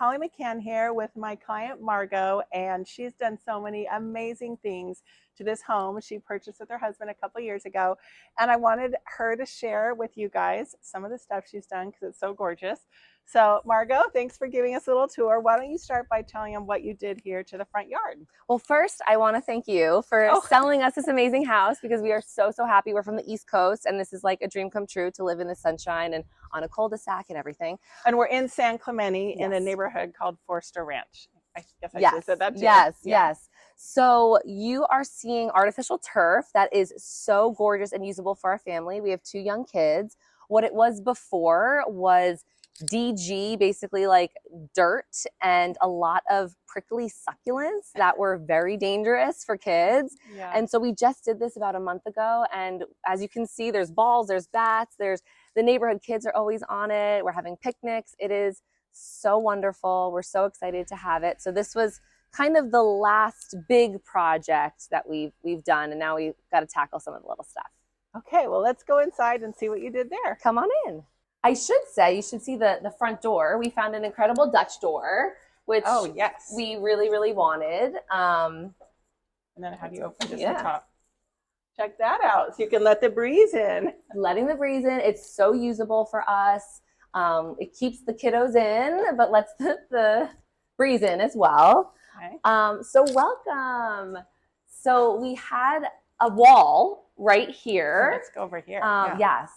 Holly McKhann here with my client Margot, and she's done so many amazing things to this home she purchased with her husband a couple years ago. And I wanted her to share with you guys some of the stuff she's done because it's so gorgeous. So Margot, thanks for giving us a little tour. Why don't you start by telling them what you did here to the front yard? Well, first, I want to thank you for selling us this amazing house because we are so happy. We're from the East Coast, and this is like a dream come true to live in the sunshine and on a cul-de-sac and everything. And we're in San Clemente in a neighborhood called Forster Ranch. I guess I said that too. Yes. So you are seeing artificial turf that is so gorgeous and usable for our family. We have 2 young kids. What it was before was DG, basically like dirt and a lot of prickly succulents that were very dangerous for kids. Yeah. And so we just did this about a month ago. And as you can see, there's balls, there's bats, there's the neighborhood kids are always on it. We're having picnics. It is so wonderful. We're so excited to have it. So this was kind of the last big project that we've done. And now we've got to tackle some of the little stuff. Okay, well, let's go inside and see what you did there. Come on in. I should say, you should see the front door. We found an incredible Dutch door, which we really wanted. And then how do you open just the top? Check that out. So you can let the breeze in. Letting the breeze in. It's so usable for us. It keeps the kiddos in, but lets the breeze in as well. Okay. So welcome. So we had a wall right here. So let's go over here. Yes.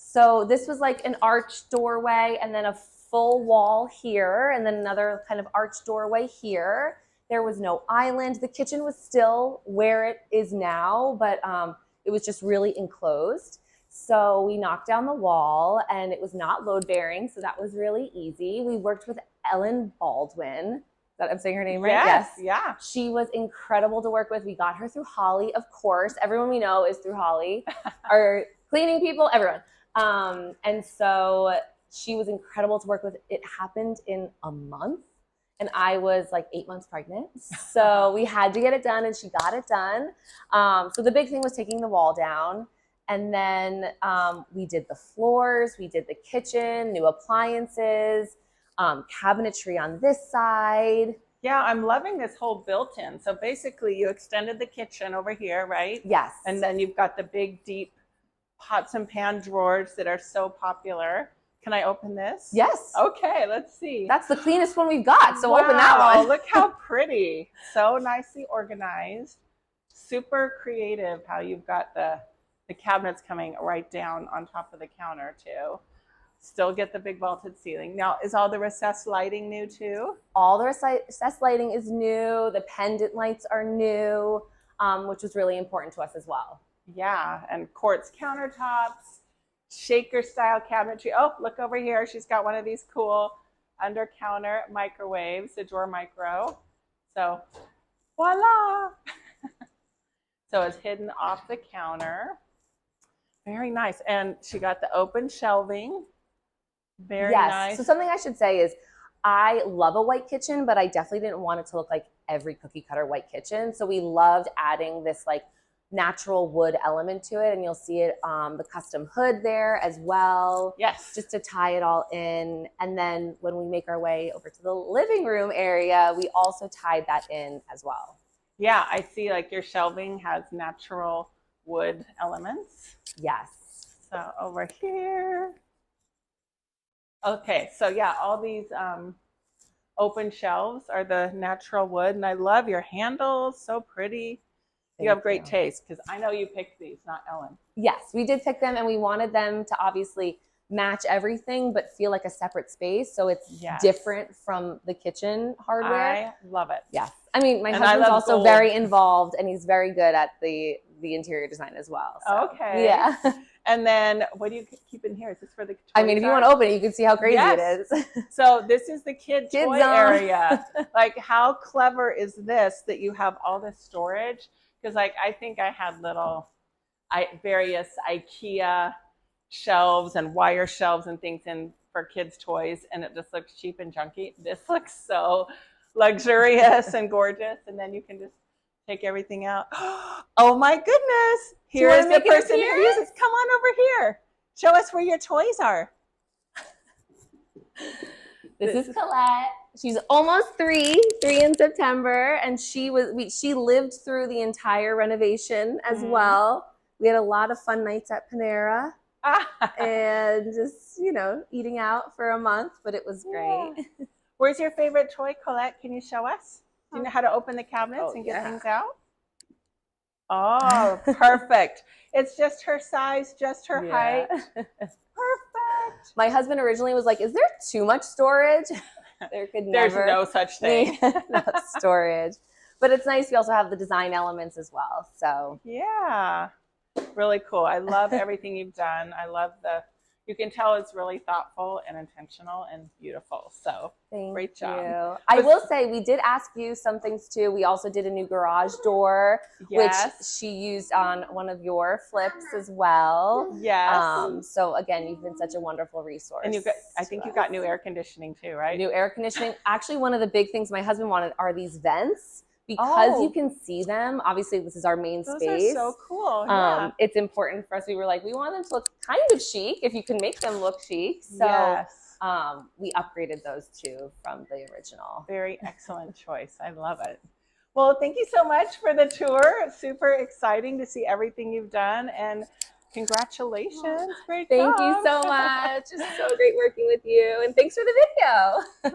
So this was like an arched doorway and then a full wall here and then another kind of arched doorway here. There was no island. The kitchen was still where it is now, but it was just really enclosed. So we knocked down the wall and it was not load bearing. So that was really easy. We worked with Ellen Baldwin. I'm saying her name right? Yes. Yeah. She was incredible to work with. We got her through Holly, of course. Everyone we know is through Holly. Our cleaning people, everyone. And so she was incredible to work with. It happened in a month and I was like 8 months pregnant. So we had to get it done and she got it done. So the big thing was taking the wall down. And then we did the floors, we did the kitchen, new appliances, cabinetry on this side. Yeah, I'm loving this whole built-in. So basically you extended the kitchen over here, right? Yes. And then you've got the big, deep pots and pan drawers that are so popular. Can I open this? Yes. Okay, let's see. That's the cleanest one we've got. So open that one. Look how pretty. So nicely organized. Super creative how you've got the cabinets coming right down on top of the counter too. Still get the big vaulted ceiling. Now, is all the recessed lighting new too? All the recessed lighting is new. The pendant lights are new, which was really important to us as well. Yeah, and quartz countertops, shaker style cabinetry. Oh, look over here. She's got one of these cool under counter microwaves, the drawer micro. So voila. So it's hidden off the counter. Very nice. And she got the open shelving. Very nice. So something I should say is I love a white kitchen, but I definitely didn't want it to look like every cookie cutter white kitchen. So we loved adding this like natural wood element to it, and you'll see it the custom hood there as well. Yes. Just to tie it all in. And then when we make our way over to the living room area, we also tied that in as well. Yeah, I see like your shelving has natural wood elements. Yes. So over here. Okay, so yeah, all these open shelves are the natural wood, and I love your handles, so pretty. You have great taste because I know you picked these, not Ellen. Yes, we did pick them and we wanted them to obviously match everything but feel like a separate space, so it's different from the kitchen hardware. I love it. Yes. I mean, my husband's also very involved and he's very good at the interior design as well. So, okay. Yeah. And then what do you keep in here? Is this for the toys? I mean, if you want to open it, you can see how crazy it is. So this is the kids toy area. Like, how clever is this that you have all this storage? Because like I think I had little various IKEA shelves and wire shelves and things in for kids' toys, and it just looks cheap and junky. This looks so luxurious and gorgeous, and then you can just take everything out. Oh my goodness. Here's the person who uses. Come on over here. Show us where your toys are. This is Colette. She's almost three in September, and she lived through the entire renovation as well. We had a lot of fun nights at Panera and just, eating out for a month, but it was great. Yeah. Where's your favorite toy, Colette? Can you show us? Do you know how to open the cabinets and get things out? Oh, perfect. It's just her size, just her height. Perfect. My husband originally was like, is there too much storage? There's no such thing. Enough storage. But it's nice. We also have the design elements as well. So yeah, really cool. I love everything you've done. I love you can tell it's really thoughtful and intentional and beautiful. So great job. I will say we did ask you some things too. We also did a new garage door, which she used on one of your flips as well. Yes. So again, you've been such a wonderful resource. And I think you got new air conditioning too, right? New air conditioning. Actually, one of the big things my husband wanted are these vents. Because you can see them, obviously this is our main space. Those are so cool. Yeah. It's important for us. We were like, we want them to look kind of chic if you can make them look chic. So we upgraded those two from the original. Very excellent choice. I love it. Well, thank you so much for the tour. It's super exciting to see everything you've done, and congratulations. Great job. Thank you so much. It's so great working with you, and thanks for the video.